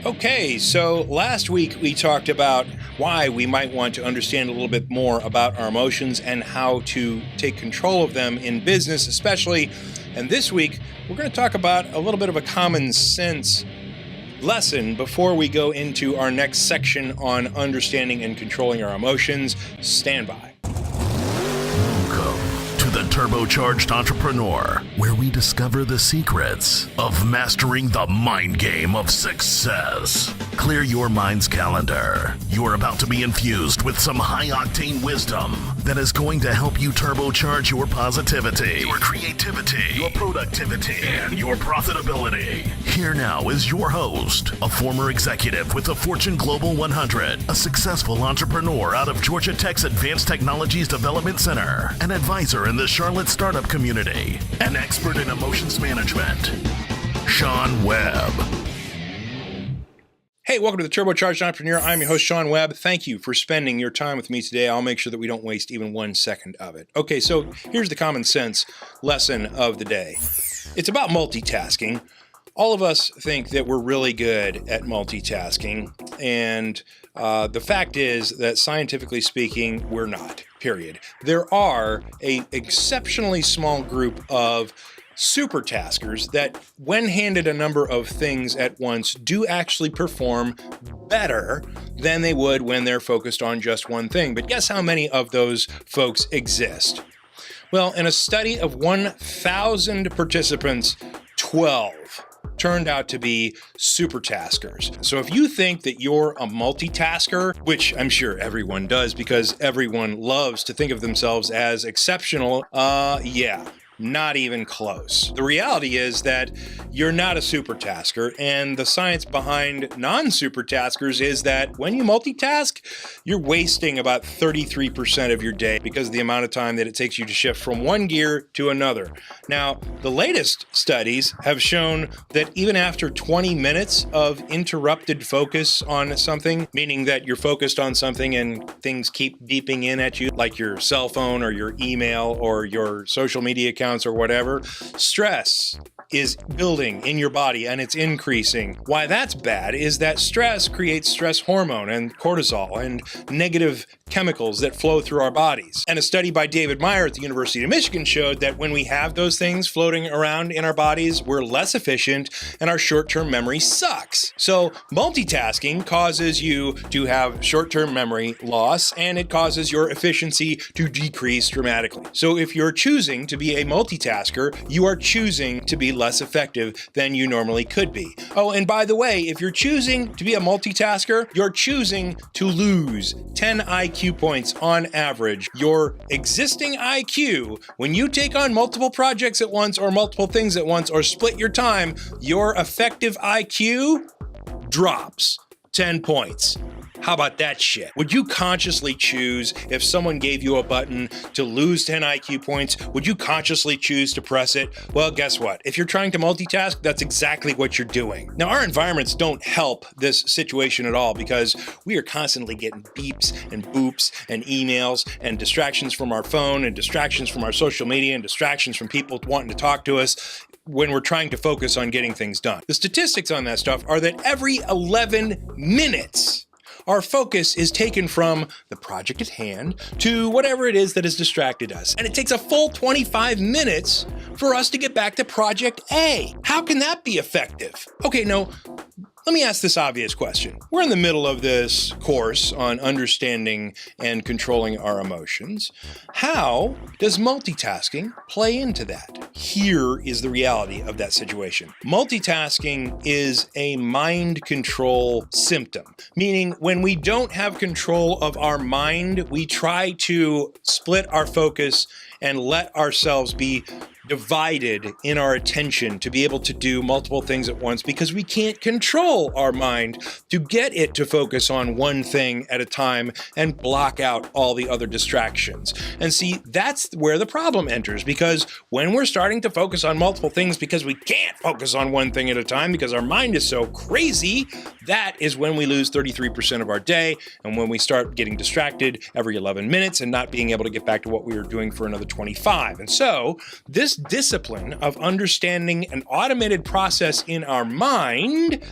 Okay, so last week we talked about why we might want to understand a little bit more about our emotions and how to take control of them in business especially. And this week we're going to talk about a little bit of a common sense lesson before we go into our next section on understanding and controlling our emotions. Stand by. Welcome to the Turbocharged Entrepreneur, where we discover the secrets of mastering the mind game of success. Clear your mind's calendar. You're about to be infused with some high-octane wisdom that is going to help you turbocharge your positivity, your creativity, your productivity, and your profitability. Here now is your host, a former executive with the Fortune Global 100, a successful entrepreneur out of Georgia Tech's Advanced Technologies Development Center, an advisor in the Charlotte startup community, an expert in emotions management, Sean Webb. Hey, welcome to the Turbocharged Entrepreneur. I'm your host, Sean Webb. Thank you for spending your time with me today. I'll make sure that we don't waste even 1 second of it. Okay, so here's the common sense lesson of the day. It's about multitasking. All of us think that we're really good at multitasking, and the fact is that scientifically speaking, we're not, period. There are an exceptionally small group of super taskers that, when handed a number of things at once, do actually perform better than they would when they're focused on just one thing. But guess how many of those folks exist? Well, in a study of 1,000 participants, 12 turned out to be super taskers. So if you think that you're a multitasker, which I'm sure everyone does because everyone loves to think of themselves as exceptional, yeah. Not even close. The reality is that you're not a super tasker, and the science behind non-super taskers is that when you multitask, you're wasting about 33% of your day because of the amount of time that it takes you to shift from one gear to another. Now, the latest studies have shown that even after 20 minutes of interrupted focus on something, meaning that you're focused on something and things keep beeping in at you, like your cell phone or your email or your social media account, or whatever, stress is building in your body and it's increasing. Why that's bad is that stress creates stress hormone and cortisol and negative chemicals that flow through our bodies. And a study by David Meyer at the University of Michigan showed that when we have those things floating around in our bodies, we're less efficient and our short-term memory sucks. So multitasking causes you to have short-term memory loss, and it causes your efficiency to decrease dramatically. So if you're choosing to be a multitasker, you are choosing to be less effective than you normally could be. Oh, and by the way, if you're choosing to be a multitasker, you're choosing to lose 10 IQ points on average. Your existing IQ, when you take on multiple projects at once or multiple things at once or split your time, your effective IQ drops 10 points. How about that shit? Would you consciously choose, if someone gave you a button to lose 10 IQ points, would you consciously choose to press it? Well, guess what? If you're trying to multitask, that's exactly what you're doing. Now, our environments don't help this situation at all because we are constantly getting beeps and boops and emails and distractions from our phone and distractions from our social media and distractions from people wanting to talk to us when we're trying to focus on getting things done. The statistics on that stuff are that every 11 minutes, our focus is taken from the project at hand to whatever it is that has distracted us. And it takes a full 25 minutes for us to get back to project A. How can that be effective? Okay, no, let me ask this obvious question. We're in the middle of this course on understanding and controlling our emotions. How does multitasking play into that? Here is the reality of that situation. Multitasking is a mind control symptom, meaning when we don't have control of our mind, we try to split our focus and let ourselves be divided in our attention to be able to do multiple things at once because we can't control our mind to get it to focus on one thing at a time and block out all the other distractions. And see, that's where the problem enters, because when we're starting to focus on multiple things because we can't focus on one thing at a time because our mind is so crazy, that is when we lose 33% of our day, and when we start getting distracted every 11 minutes and not being able to get back to what we were doing for another 25. And so this discipline of understanding an automated process in our mind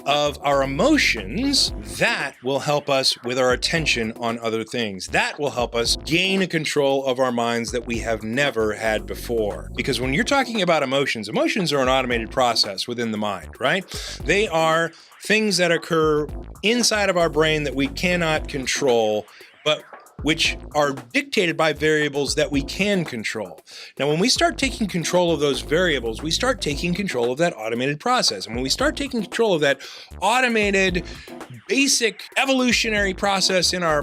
of our emotions, that will help us with our attention on other things. That will help us gain a control of our minds that we have never had before. Because when you're talking about emotions, emotions are an automated process within the mind, right? They are things that occur inside of our brain that we cannot control, but which are dictated by variables that we can control. Now, when we start taking control of those variables, we start taking control of that automated process. And when we start taking control of that automated, basic evolutionary process in our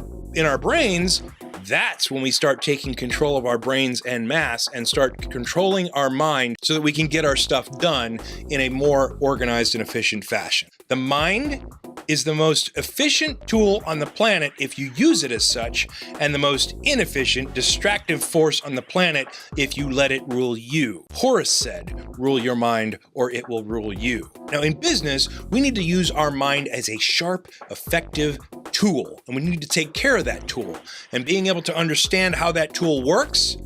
brains, that's when we start taking control of our brains en masse and start controlling our mind so that we can get our stuff done in a more organized and efficient fashion. The mind is the most efficient tool on the planet if you use it as such, and the most inefficient, distractive force on the planet if you let it rule you. Horace said, "Rule your mind or it will rule you." Now, in business, we need to use our mind as a sharp, effective tool, and we need to take care of that tool. And being able to understand how that tool works,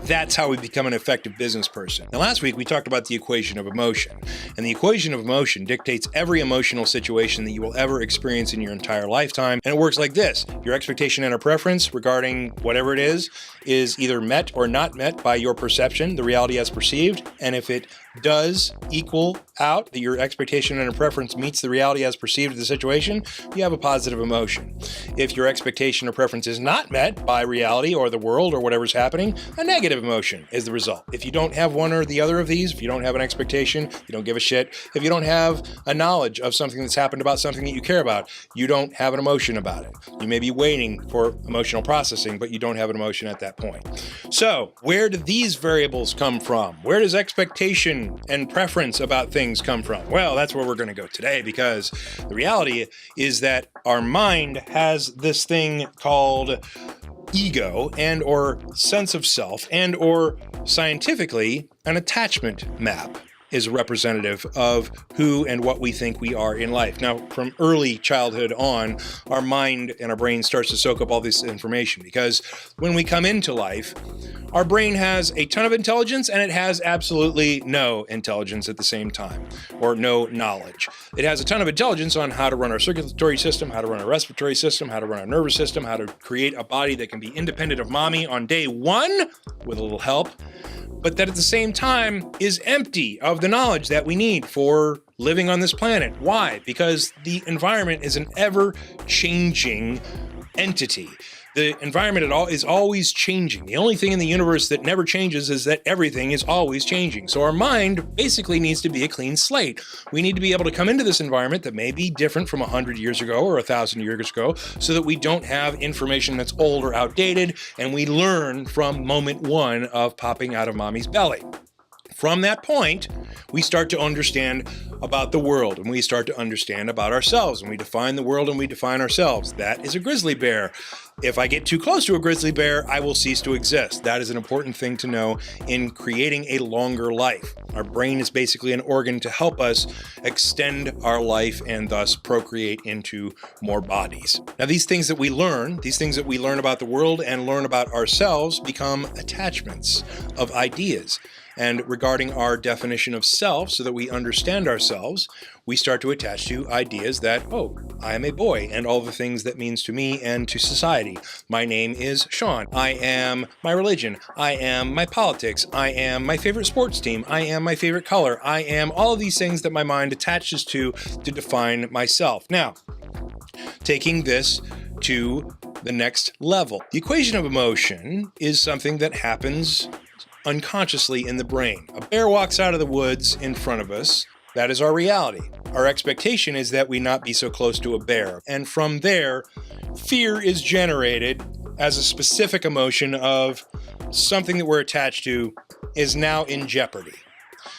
that's how we become an effective business person. Now, last week we talked about the equation of emotion, and the equation of emotion dictates every emotional situation that you will ever experience in your entire lifetime. And it works like this: your expectation and a preference regarding whatever it is either met or not met by your perception, the reality as perceived. And if it does equal out that your expectation and a preference meets the reality as perceived of the situation, you have a positive emotion. If your expectation or preference is not met by reality or the world or whatever's happening, a negative emotion is the result. If you don't have one or the other of these, if you don't have an expectation, you don't give a shit. If you don't have a knowledge of something that's happened about something that you care about, you don't have an emotion about it. You may be waiting for emotional processing, but you don't have an emotion at that point. So, where do these variables come from? Where does expectation and preference about things come from? Well, that's where we're going to go today, because the reality is that our mind has this thing called ego and or sense of self and or scientifically an attachment map is representative of who and what we think we are in life. Now, from early childhood on, our mind and our brain starts to soak up all this information, because when we come into life, our brain has a ton of intelligence and it has absolutely no intelligence at the same time, or no knowledge. It has a ton of intelligence on how to run our circulatory system, how to run our respiratory system, how to run our nervous system, how to create a body that can be independent of mommy on day one with a little help, but that at the same time is empty of the knowledge that we need for living on this planet. Why? Because the environment is an ever-changing entity. The environment is always changing. The only thing in the universe that never changes is that everything is always changing. So our mind basically needs to be a clean slate. We need to be able to come into this environment that may be different from 100 years ago or 1,000 years ago, so that we don't have information that's old or outdated, and we learn from moment one of popping out of mommy's belly. From that point, we start to understand about the world, and we start to understand about ourselves, and we define the world and we define ourselves. That is a grizzly bear. If I get too close to a grizzly bear, I will cease to exist. That is an important thing to know in creating a longer life. Our brain is basically an organ to help us extend our life and thus procreate into more bodies. Now, these things that we learn about the world and learn about ourselves become attachments of ideas. And regarding our definition of self, so that we understand ourselves, we start to attach to ideas that, oh, I am a boy, and all the things that means to me and to society. My name is Sean. I am my religion. I am my politics. I am my favorite sports team. I am my favorite color. I am all of these things that my mind attaches to define myself. Now, taking this to the next level. The equation of emotion is something that happens unconsciously in the brain. A bear walks out of the woods in front of us. That is our reality. Our expectation is that we not be so close to a bear. And from there, fear is generated as a specific emotion of something that we're attached to is now in jeopardy.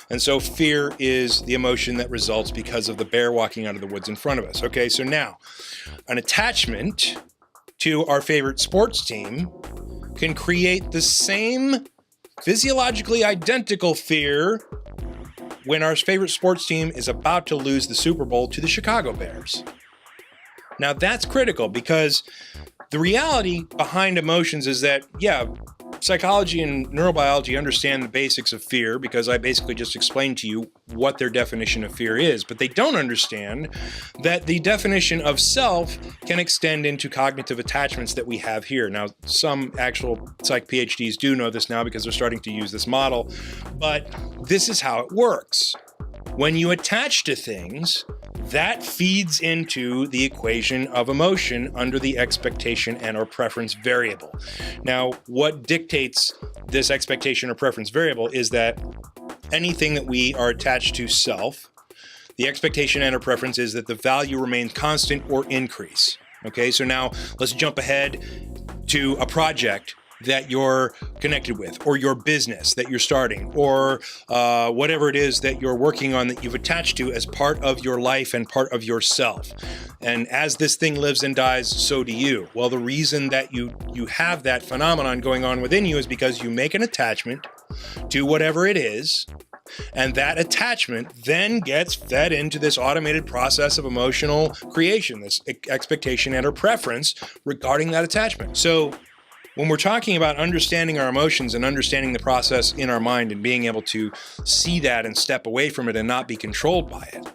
And so fear is the emotion that results because of the bear walking out of the woods in front of us. Okay, so now an attachment to our favorite sports team can create the same physiologically identical fear when our favorite sports team is about to lose the Super Bowl to the Chicago Bears. Now, that's critical, because the reality behind emotions is that, yeah, Psychology and neurobiology understand the basics of fear because I basically just explained to you what their definition of fear is, but they don't understand that the definition of self can extend into cognitive attachments that we have here. Now, some actual psych PhDs do know this now because they're starting to use this model, but this is how it works. When you attach to things, that feeds into the equation of emotion under the expectation and or preference variable. Now, what dictates this expectation or preference variable is that anything that we are attached to self, the expectation and or preference is that the value remains constant or increase. Okay, so now let's jump ahead to a project that you're connected with, or your business that you're starting, or whatever it is that you're working on that you've attached to as part of your life and part of yourself. And as this thing lives and dies, so do you. Well, the reason that you have that phenomenon going on within you is because you make an attachment to whatever it is, and that attachment then gets fed into this automated process of emotional creation, this expectation and or preference regarding that attachment. So when we're talking about understanding our emotions and understanding the process in our mind and being able to see that and step away from it and not be controlled by it,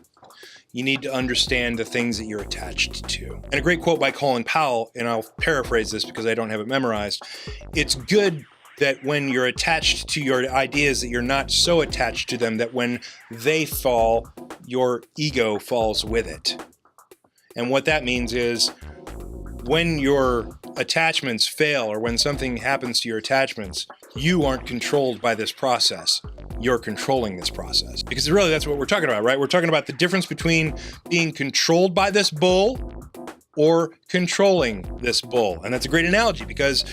you need to understand the things that you're attached to. And a great quote by Colin Powell, and I'll paraphrase this because I don't have it memorized, it's good that when you're attached to your ideas that you're not so attached to them that when they fall, your ego falls with it. And what that means is when your attachments fail or when something happens to your attachments, you aren't controlled by this process. You're controlling this process. Because really that's what we're talking about, right? We're talking about the difference between being controlled by this bull or controlling this bull. And that's a great analogy because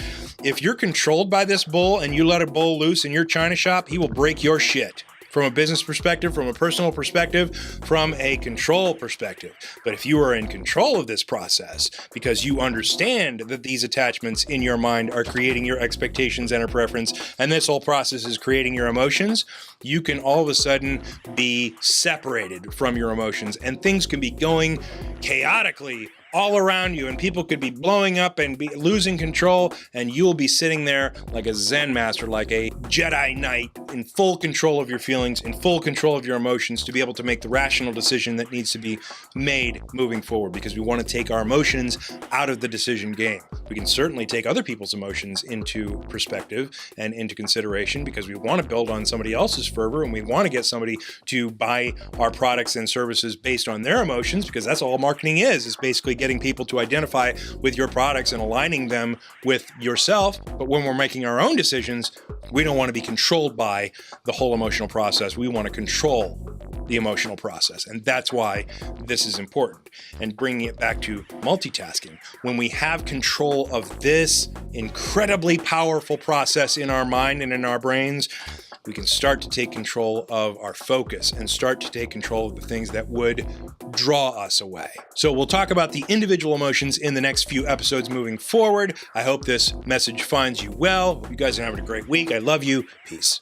if you're controlled by this bull and you let a bull loose in your china shop, he will break your shit. From a business perspective, from a personal perspective, from a control perspective. But if you are in control of this process, because you understand that these attachments in your mind are creating your expectations and a preference, and this whole process is creating your emotions, you can all of a sudden be separated from your emotions, and things can be going chaotically all around you, and people could be blowing up and be losing control, and you'll be sitting there like a Zen master, like a Jedi Knight, in full control of your feelings, in full control of your emotions, to be able to make the rational decision that needs to be made moving forward, because we want to take our emotions out of the decision game. We can certainly take other people's emotions into perspective and into consideration, because we want to build on somebody else's fervor, and we want to get somebody to buy our products and services based on their emotions, because that's all marketing is basically getting people to identify with your products and aligning them with yourself. But when we're making our own decisions, we don't want to be controlled by the whole emotional process. We want to control the emotional process. And that's why this is important. And bringing it back to multitasking, when we have control of this incredibly powerful process in our mind and in our brains, we can start to take control of our focus and start to take control of the things that would draw us away. So we'll talk about the individual emotions in the next few episodes moving forward. I hope this message finds you well. You guys are having a great week. I love you. Peace.